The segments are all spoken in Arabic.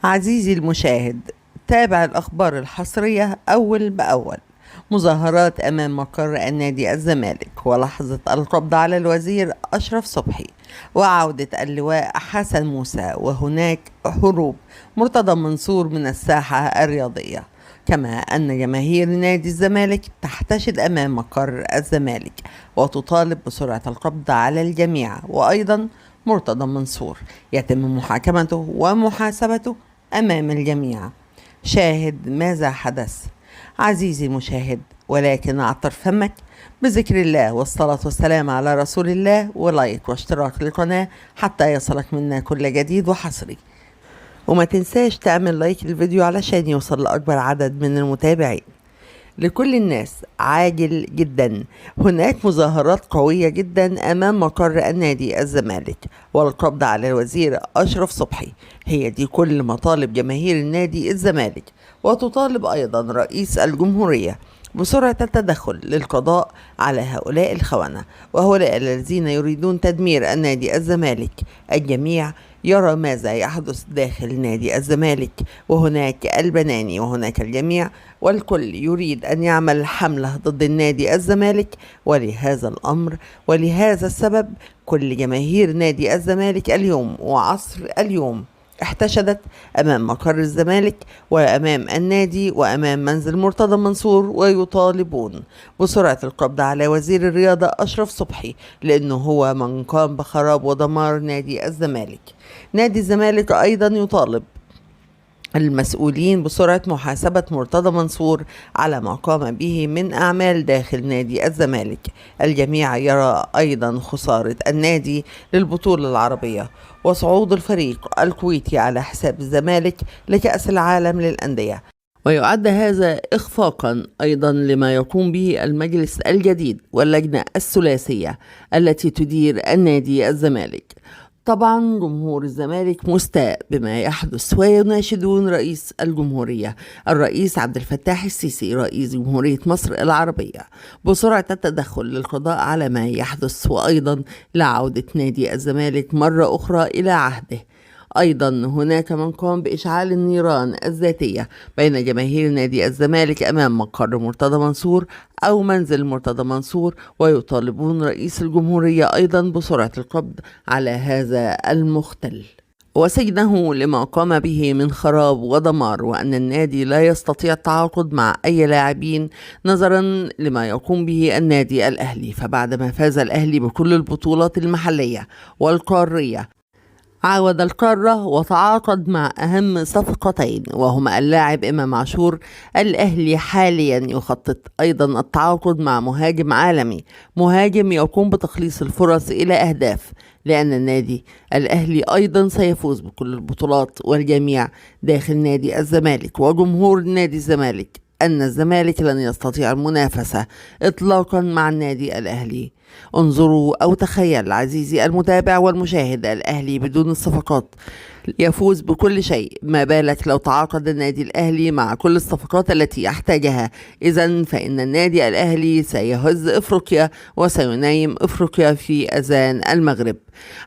عزيزي المشاهد، تابع الأخبار الحصرية أول بأول. مظاهرات أمام مقر النادي الزمالك، ولحظة القبض على الوزير أشرف صبحي، وعودة اللواء حسن موسى، وهناك هروب مرتضى منصور من الساحة الرياضية. كما أن جماهير نادي الزمالك تحتشد أمام مقر الزمالك وتطالب بسرعة القبض على الجميع، وأيضا مرتضى منصور يتم محاكمته ومحاسبته أمام الجميع. شاهد ماذا حدث. عزيزي المشاهد، ولكن أعطر فمك بذكر الله والصلاة والسلام على رسول الله، ولايك واشتراك للقناة حتى يصلك منا كل جديد وحصري. وما تنساش تعمل لايك للفيديو علشان يوصل لأكبر عدد من المتابعين. لكل الناس عاجل جدا، هناك مظاهرات قوية جدا أمام مقر النادي الزمالك والقبض على الوزير أشرف صبحي. هي دي كل مطالب جماهير النادي الزمالك، وتطالب أيضا رئيس الجمهورية بسرعة التدخل للقضاء على هؤلاء الخونة وهؤلاء الذين يريدون تدمير النادي الزمالك. الجميع يرى ماذا يحدث داخل نادي الزمالك، وهناك البناني وهناك الجميع، والكل يريد أن يعمل حملة ضد النادي الزمالك. ولهذا الأمر ولهذا السبب كل جماهير نادي الزمالك اليوم وعصر اليوم احتشدت أمام مقر الزمالك وأمام النادي وأمام منزل مرتضى منصور، ويطالبون بسرعة القبض على وزير الرياضة أشرف صبحي، لأنه هو من قام بخراب ودمار نادي الزمالك. نادي الزمالك أيضا يطالب المسؤولين بسرعة محاسبة مرتضى منصور على ما قام به من أعمال داخل نادي الزمالك. الجميع يرى أيضا خسارة النادي للبطولة العربية وصعود الفريق الكويتي على حساب الزمالك لكأس العالم للأندية، ويعد هذا إخفاقا أيضا لما يقوم به المجلس الجديد واللجنة الثلاثية التي تدير النادي الزمالك. طبعا جمهور الزمالك مستاء بما يحدث، ويناشدون رئيس الجمهورية الرئيس عبد الفتاح السيسي رئيس جمهورية مصر العربية بسرعة التدخل للقضاء على ما يحدث، وأيضا لعودة نادي الزمالك مرة أخرى إلى عهده. أيضا هناك من قام بإشعال النيران الذاتية بين جماهير نادي الزمالك أمام مقر مرتضى منصور أو منزل مرتضى منصور، ويطالبون رئيس الجمهورية أيضا بسرعة القبض على هذا المختل وسجنه لما قام به من خراب ودمار، وأن النادي لا يستطيع التعاقد مع أي لاعبين نظرا لما يقوم به النادي الأهلي. فبعدما فاز الأهلي بكل البطولات المحلية والقارية، عاود القارة وتعاقد مع أهم صفقتين وهما اللاعب إمام عاشور. الأهلي حاليا يخطط أيضا التعاقد مع مهاجم عالمي، مهاجم يقوم بتخليص الفرص إلى أهداف، لأن النادي الأهلي أيضا سيفوز بكل البطولات. والجميع داخل نادي الزمالك وجمهور نادي الزمالك أن الزمالك لن يستطيع المنافسة إطلاقا مع النادي الأهلي. انظروا أو تخيل عزيزي المتابع والمشاهد، الأهلي بدون الصفقات يفوز بكل شيء، ما بالك لو تعاقد النادي الأهلي مع كل الصفقات التي يحتاجها؟ إذن فإن النادي الأهلي سيهز إفريقيا وسينايم إفريقيا في أذان المغرب.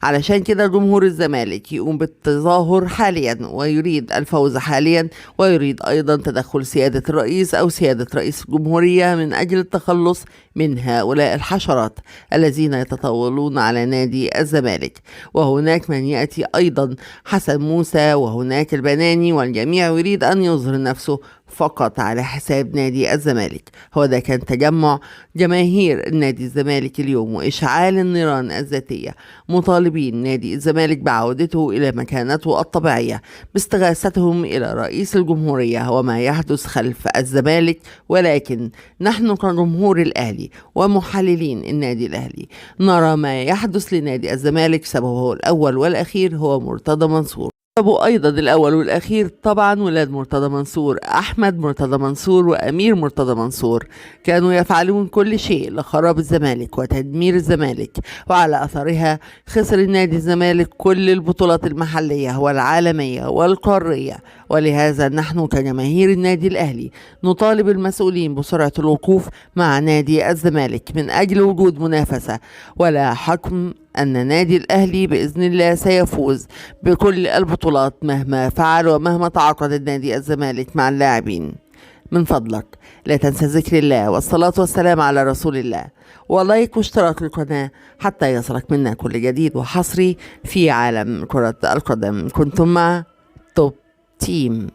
علشان كده جمهور الزمالك يقوم بالتظاهر حاليا ويريد الفوز حاليا، ويريد أيضا تدخل سيادة الرئيس أو سيادة رئيس الجمهورية من أجل التخلص من هؤلاء الحشرات الذين يتطاولون على نادي الزمالك. وهناك من يأتي أيضا حسن موسى، وهناك البناني، والجميع يريد أن يظهر نفسه فقط على حساب نادي الزمالك. هو ده كان تجمع جماهير نادي الزمالك اليوم وإشعال النيران الذاتية، مطالبين نادي الزمالك بعودته إلى مكانته الطبيعية باستغاثتهم إلى رئيس الجمهورية وما يحدث خلف الزمالك. ولكن نحن كجمهور الأهلي ومحللين النادي الأهلي نرى ما يحدث لنادي الزمالك سببه الأول والأخير هو مرتضى منصور. سببه أيضا الأول والأخير طبعا ولاد مرتضى منصور، أحمد مرتضى منصور وأمير مرتضى منصور، كانوا يفعلون كل شيء لخراب الزمالك وتدمير الزمالك، وعلى أثرها خسر النادي الزمالك كل البطولات المحلية والعالمية والقارية. ولهذا نحن كجماهير النادي الأهلي نطالب المسؤولين بسرعة الوقوف مع نادي الزمالك من أجل وجود منافسة ولا حكم أن نادي الأهلي بإذن الله سيفوز بكل البطولات مهما فعل ومهما تعاقد النادي الزمالك مع اللاعبين. من فضلك لا تنسى ذكر الله والصلاة والسلام على رسول الله، ولايك واشتراك القناة حتى يصلك منا كل جديد وحصري في عالم كرة القدم. كنتم مع توب تيم.